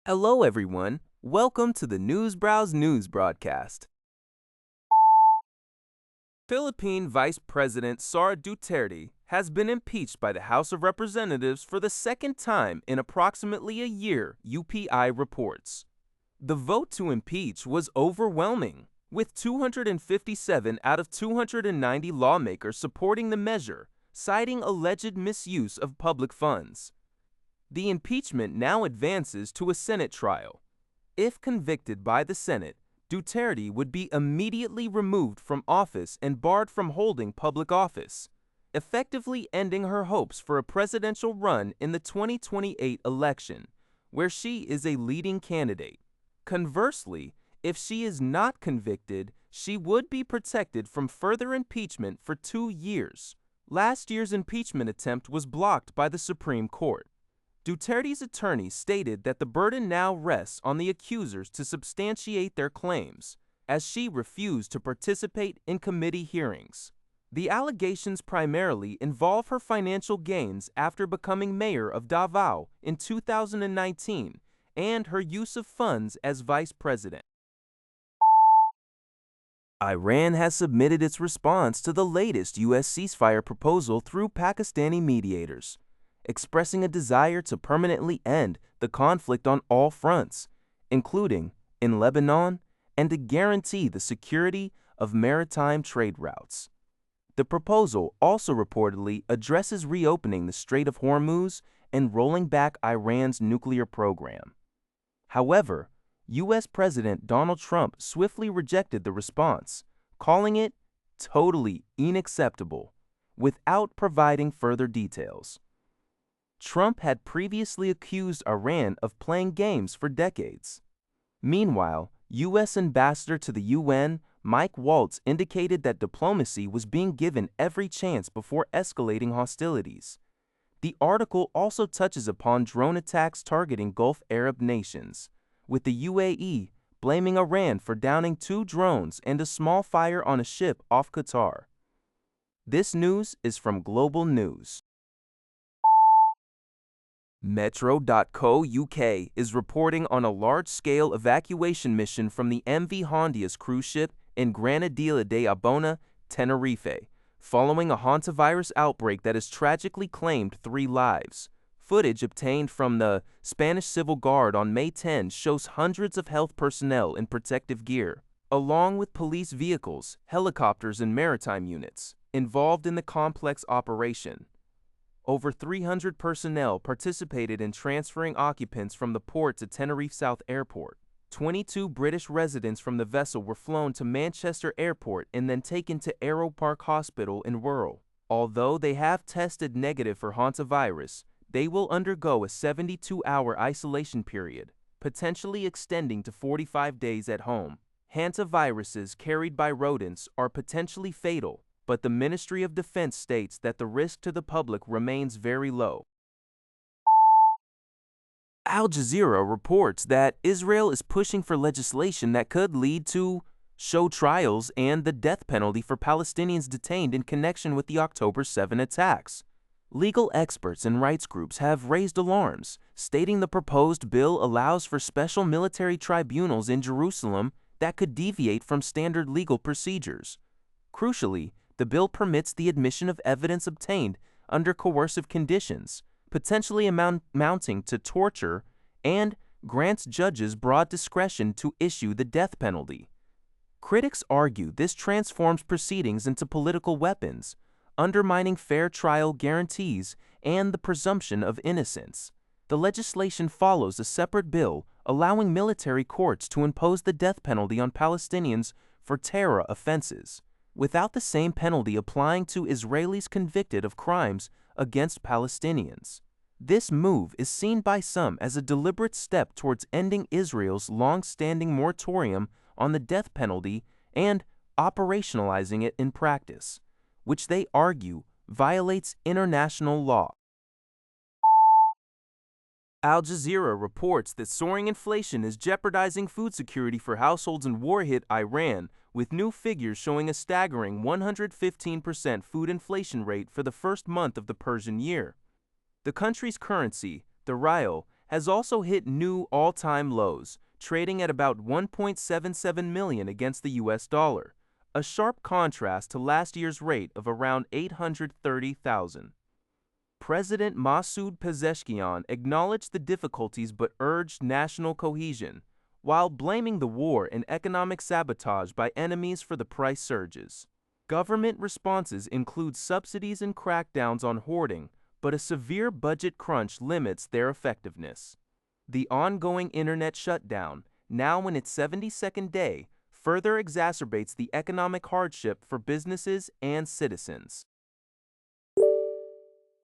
Hello, everyone. Welcome to the Newsbrowse News broadcast. Philippine Vice President Sara Duterte has been impeached by the House of Representatives for the second time in approximately a year, UPI reports. The vote to impeach was overwhelming, with 257 out of 290 lawmakers supporting the measure, citing alleged misuse of public funds. The impeachment now advances to a Senate trial. If convicted by the Senate, Duterte would be immediately removed from office and barred from holding public office, effectively ending her hopes for a presidential run in the 2028 election, where she is a leading candidate. Conversely, if she is not convicted, she would be protected from further impeachment for 2 years. Last year's impeachment attempt was blocked by the Supreme Court. Duterte's attorney stated that the burden now rests on the accusers to substantiate their claims, as she refused to participate in committee hearings. The allegations primarily involve her financial gains after becoming mayor of Davao in 2019 and her use of funds as vice president. Iran has submitted its response to the latest U.S. ceasefire proposal through Pakistani mediators, expressing a desire to permanently end the conflict on all fronts, including in Lebanon, and to guarantee the security of maritime trade routes. The proposal also reportedly addresses reopening the Strait of Hormuz and rolling back Iran's nuclear program. However, U.S. President Donald Trump swiftly rejected the response, calling it totally unacceptable, without providing further details. Trump had previously accused Iran of playing games for decades. Meanwhile, U.S. Ambassador to the UN, Mike Waltz, indicated that diplomacy was being given every chance before escalating hostilities. The article also touches upon drone attacks targeting Gulf Arab nations, with the UAE blaming Iran for downing 2 drones and a small fire on a ship off Qatar. This news is from Global News. Metro.co.uk is reporting on a large-scale evacuation mission from the MV Hondias cruise ship in Granadilla de Abona, Tenerife, following a Hantavirus outbreak that has tragically claimed 3 lives. Footage obtained from the Spanish Civil Guard on May 10 shows hundreds of health personnel in protective gear, along with police vehicles, helicopters, and maritime units, involved in the complex operation. Over 300 personnel participated in transferring occupants from the port to Tenerife South Airport. 22 British residents from the vessel were flown to Manchester Airport and then taken to Aero Park Hospital in Wirral. Although they have tested negative for Hantavirus, they will undergo a 72-hour isolation period, potentially extending to 45 days at home. Hantaviruses carried by rodents are potentially fatal, but the Ministry of Defense states that the risk to the public remains very low. Al Jazeera reports that Israel is pushing for legislation that could lead to show trials and the death penalty for Palestinians detained in connection with the October 7 attacks. Legal experts and rights groups have raised alarms, stating the proposed bill allows for special military tribunals in Jerusalem that could deviate from standard legal procedures. Crucially, the bill permits the admission of evidence obtained under coercive conditions, potentially amounting to torture, and grants judges broad discretion to issue the death penalty. Critics argue this transforms proceedings into political weapons, undermining fair trial guarantees and the presumption of innocence. The legislation follows a separate bill allowing military courts to impose the death penalty on Palestinians for terror offenses, without the same penalty applying to Israelis convicted of crimes against Palestinians. This move is seen by some as a deliberate step towards ending Israel's long-standing moratorium on the death penalty and operationalizing it in practice, which they argue violates international law. Al Jazeera reports that soaring inflation is jeopardizing food security for households in war-hit Iran, with new figures showing a staggering 115% food inflation rate for the first month of the Persian year. The country's currency, the rial, has also hit new all-time lows, trading at about 1.77 million against the US dollar, a sharp contrast to last year's rate of around 830,000. President Masoud Pezeshkian acknowledged the difficulties but urged national cohesion, while blaming the war and economic sabotage by enemies for the price surges. Government responses include subsidies and crackdowns on hoarding, but a severe budget crunch limits their effectiveness. The ongoing internet shutdown, now in its 72nd day, further exacerbates the economic hardship for businesses and citizens.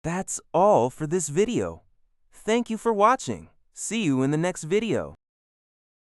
That's all for this video. Thank you for watching. See you in the next video.